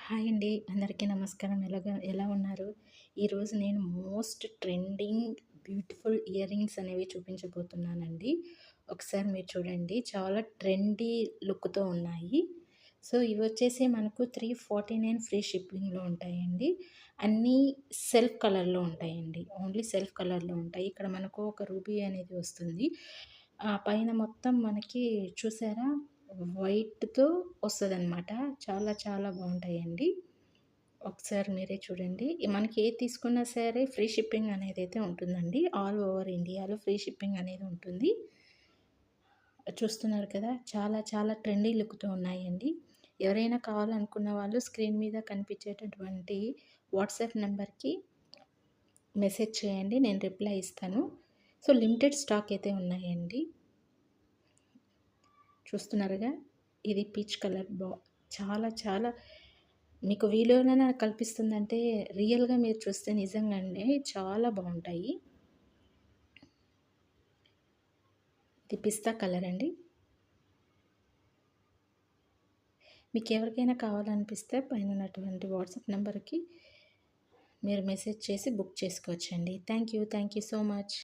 Hi అండి. అందరికీ నమస్కారం. ఎలా ఉన్నారు? ఈరోజు నేను most trending beautiful ear rings అనేవి చూపించబోతున్నానండి. ఒకసారి మీరు చూడండి. చాలా ట్రెండీ లుక్‌తో ఉన్నాయి. సో, ఇవొచ్చేసి మనకు 349 ఫ్రీ షిప్పింగ్‌లో ఉంటాయండి. అన్నీ సెల్ఫ్ కలర్‌లో ఉంటాయండి. ఓన్లీ సెల్ఫ్ కలర్‌లో ఉంటాయి. ఇక్కడ మనకు ఒక రూబీ అనేది వస్తుంది. పైన మొత్తం మనకి చూసారా? వైట్‌తో వస్తదనమాట. చాలా చాలా బావుంటాయండి. ఒకసారి మీరే చూడండి. మనకి ఏది తీసుకున్నా సరే ఫ్రీ షిప్పింగ్ అనేదైతే ఉంటుందండి. ఆల్ ఓవర్ ఇండియాలో ఫ్రీ షిప్పింగ్ అనేది ఉంటుంది. చూస్తున్నారు కదా! చాలా చాలా ట్రెండీ లుక్‌తో ఉన్నాయండి. ఎవరైనా కావాలనుకున్న వాళ్ళు స్క్రీన్ మీద కనిపించేటటువంటి వాట్సాప్ నంబర్‌కి మెసేజ్ చేయండి. నేను రిప్లై ఇస్తాను. సో, లిమిటెడ్ స్టాక్ అయితే ఉన్నాయండి. చూస్తున్నారుగా? ఇది పీచ్ కలర్ చాలా చాలా మీకు వీడియోలోనే నాకు కల్పిస్తుందంటే రియల్‌గా మీరు చూస్తే నిజంగానే చాలా బావుంటాయి. ఇది పిస్తా కలర్ అండి. మీకెవరికైనా కావాలనిపిస్తే పైనున్నటువంటి వాట్సాప్ నంబర్‌కి మీరు మెసేజ్ చేసి బుక్ చేసుకోవచ్చండి. Thank you so much.